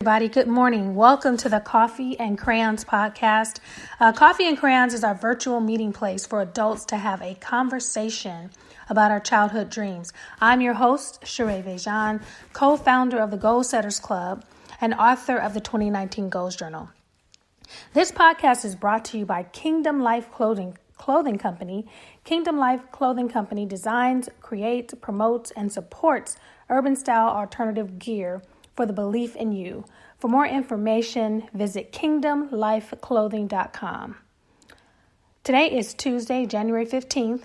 everybody. Good morning. Welcome to the Coffee and Crayons podcast. Coffee and Crayons is our virtual meeting place for adults to have a conversation about our childhood dreams. I'm your host, Sheréa VéJauan, co-founder of the Goal Setters Club and author of the 2019 Goals Journal. This podcast is brought to you by Kingdom Life Clothing Company. Kingdom Life Clothing Company designs, creates, promotes, and supports urban-style alternative gear for the belief in you. For more information, visit kingdomlifeclothing.com. Today is Tuesday, January 15th.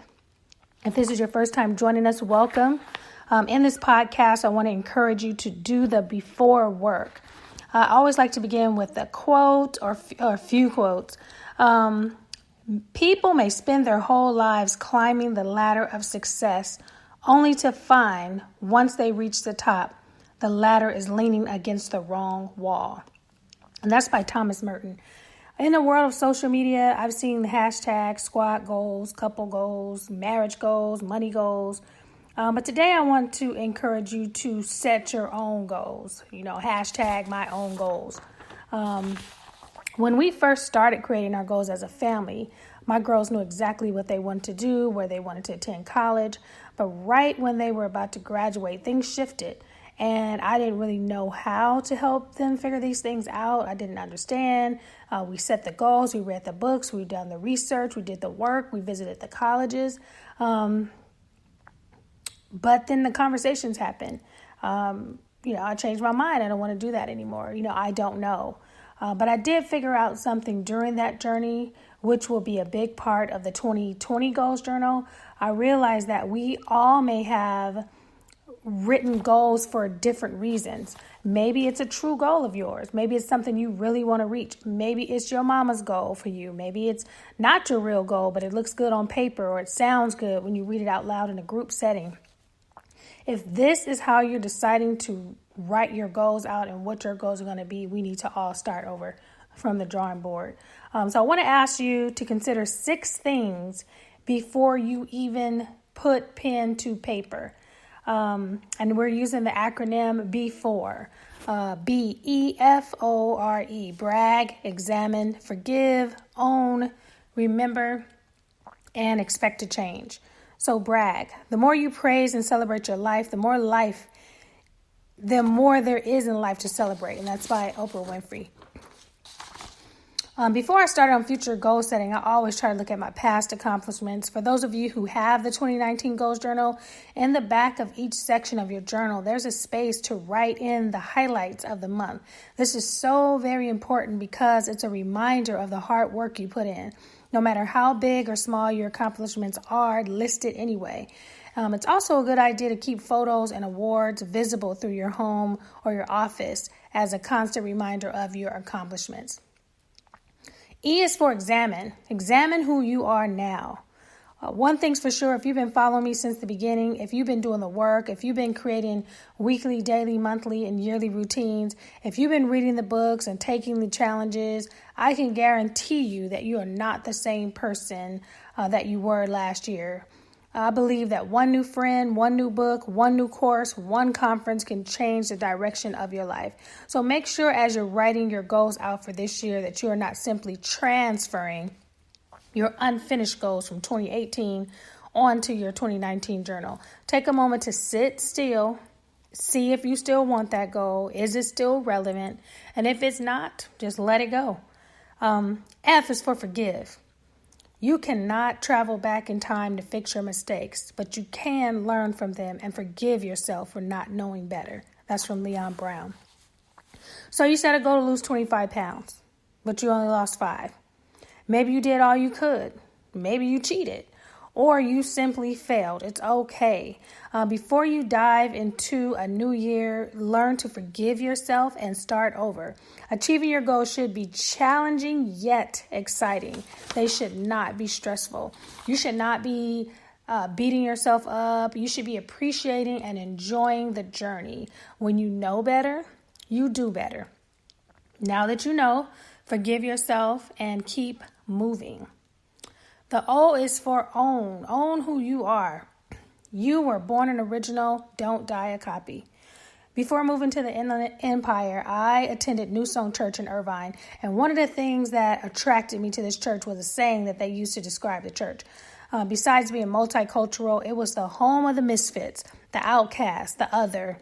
If this is your first time joining us, welcome. In this podcast, I want to encourage you to do the before work. I always like to begin with a quote or a few quotes. People may spend their whole lives climbing the ladder of success only to find, once they reach the top, the ladder is leaning against the wrong wall. And that's by Thomas Merton. In the world of social media, I've seen the hashtag squad goals, couple goals, marriage goals, money goals. But today I want to encourage you to set your own goals. Hashtag my own goals. When we first started creating our goals as a family, my girls knew exactly what they wanted to do, where they wanted to attend college. But right when they were about to graduate, things shifted. And I didn't really know how to help them figure these things out. I didn't understand. We set the goals. We read the books. We done the research. We did the work. We visited the colleges. But then the conversations happened. I changed my mind. I don't want to do that anymore. I don't know. But I did figure out something during that journey, which will be a big part of the 2020 Goals Journal. I realized that we all may have written goals for different reasons. Maybe it's a true goal of yours. Maybe it's something you really want to reach. Maybe it's your mama's goal for you. Maybe it's not your real goal, but it looks good on paper or it sounds good when you read it out loud in a group setting. If this is how you're deciding to write your goals out and what your goals are going to be, we need to all start over from the drawing board. So I want to ask you to consider 6 things before you even put pen to paper. And we're using the acronym BEFORE. BEFORE. Brag, examine, forgive, own, remember, and expect to change. So brag. The more you praise and celebrate your life, the more there is in life to celebrate. And that's by Oprah Winfrey. Before I started on future goal setting, I always try to look at my past accomplishments. For those of you who have the 2019 Goals Journal, in the back of each section of your journal, there's a space to write in the highlights of the month. This is so very important because it's a reminder of the hard work you put in. No matter how big or small your accomplishments are, listed anyway. It's also a good idea to keep photos and awards visible through your home or your office as a constant reminder of your accomplishments. E is for examine. Examine who you are now. One thing's for sure, if you've been following me since the beginning, if you've been doing the work, if you've been creating weekly, daily, monthly, and yearly routines, if you've been reading the books and taking the challenges, I can guarantee you that you are not the same person that you were last year. I believe that one new friend, one new book, one new course, one conference can change the direction of your life. So make sure as you're writing your goals out for this year that you are not simply transferring your unfinished goals from 2018 onto your 2019 journal. Take a moment to sit still, see if you still want that goal. Is it still relevant? And if it's not, just let it go. F is for forgive. You cannot travel back in time to fix your mistakes, but you can learn from them and forgive yourself for not knowing better. That's from Leon Brown. So you set a goal to lose 25 pounds, but you only lost 5. Maybe you did all you could. Maybe you cheated. Or you simply failed. It's okay. Before you dive into a new year, learn to forgive yourself and start over. Achieving your goals should be challenging yet exciting. They should not be stressful. You should not be beating yourself up. You should be appreciating and enjoying the journey. When you know better, you do better. Now that you know, forgive yourself and keep moving. The O is for own. Own who you are. You were born an original. Don't die a copy. Before moving to the Inland Empire, I attended New Song Church in Irvine, and one of the things that attracted me to this church was a saying that they used to describe the church. Besides being multicultural, it was the home of the misfits, the outcast, the other.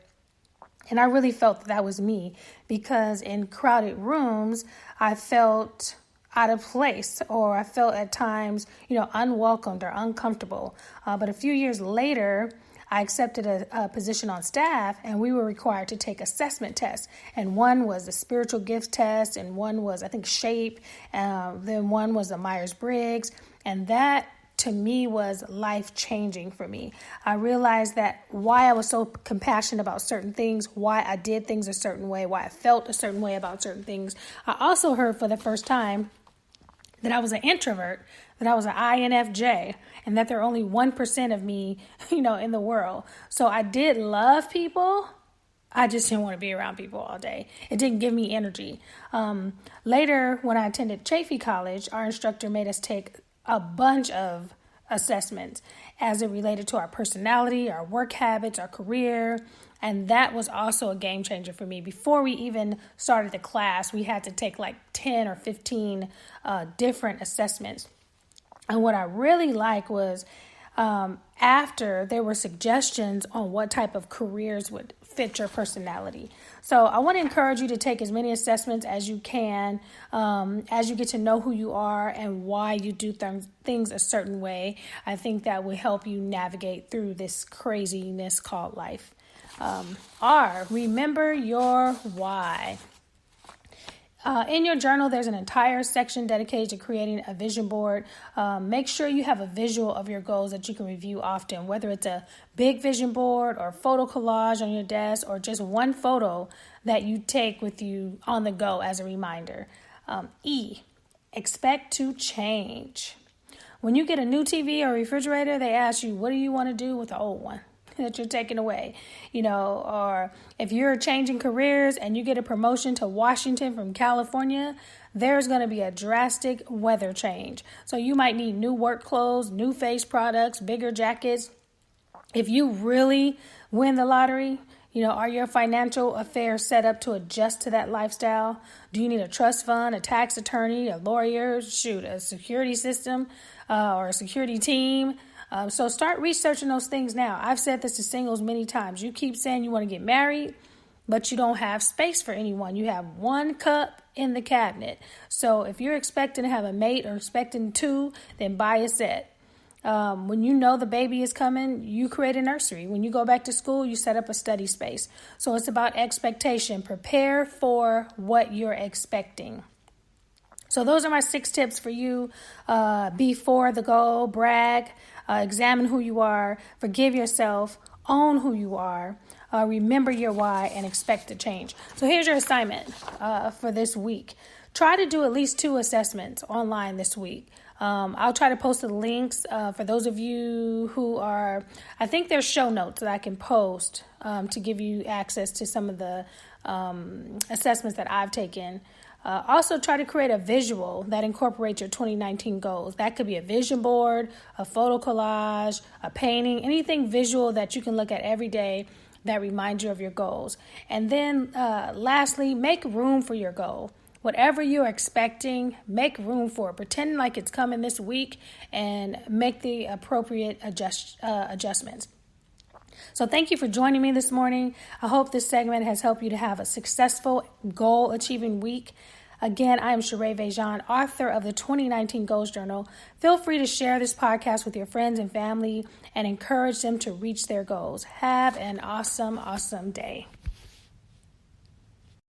And I really felt that was me, because in crowded rooms, I felt out of place, or I felt at times, unwelcomed or uncomfortable. But a few years later, I accepted a position on staff, and we were required to take assessment tests. And one was the spiritual gifts test, and one was, I think, SHAPE. Then one was the Myers-Briggs. And that, to me, was life-changing for me. I realized that why I was so compassionate about certain things, why I did things a certain way, why I felt a certain way about certain things. I also heard for the first time that I was an introvert, that I was an INFJ, and that there are only 1% of me, in the world. So I did love people. I just didn't want to be around people all day. It didn't give me energy. Later, when I attended Chaffey College, our instructor made us take a bunch of assessments as it related to our personality, our work habits, our career. And that was also a game changer for me. Before we even started the class, we had to take like 10 or 15 different assessments. And what I really liked was after there were suggestions on what type of careers would fit your personality. So I want to encourage you to take as many assessments as you can as you get to know who you are and why you do things a certain way. I think that will help you navigate through this craziness called life. R, remember your why. In your journal, there's an entire section dedicated to creating a vision board. Make sure you have a visual of your goals that you can review often, whether it's a big vision board or photo collage on your desk, or just one photo that you take with you on the go as a reminder. E, expect to change. When you get a new TV or refrigerator, they ask you, what do you want to do with the old one that you're taking away? Or if you're changing careers and you get a promotion to Washington from California, there's going to be a drastic weather change. So you might need new work clothes, new face products, bigger jackets. If you really win the lottery, are your financial affairs set up to adjust to that lifestyle? Do you need a trust fund, a tax attorney, a lawyer, a security system, or a security team? So start researching those things now. I've said this to singles many times. You keep saying you want to get married, but you don't have space for anyone. You have one cup in the cabinet. So if you're expecting to have a mate or expecting two, then buy a set. When you know the baby is coming, you create a nursery. When you go back to school, you set up a study space. So it's about expectation. Prepare for what you're expecting. So those are my 6 tips for you. Before the goal, brag, examine who you are, forgive yourself, own who you are, remember your why, and expect to change. So here's your assignment for this week. Try to do at least 2 assessments online this week. I'll try to post the links for those of you who are, I think there's show notes that I can post to give you access to some of the assessments that I've taken. Also, try to create a visual that incorporates your 2019 goals. That could be a vision board, a photo collage, a painting, anything visual that you can look at every day that reminds you of your goals. And then lastly, make room for your goal. Whatever you're expecting, make room for it. Pretend like it's coming this week and make the appropriate adjustments. So thank you for joining me this morning. I hope this segment has helped you to have a successful goal-achieving week. Again, I am Sheréa VéJauan, author of the 2019 Goals Journal. Feel free to share this podcast with your friends and family and encourage them to reach their goals. Have an awesome, awesome day.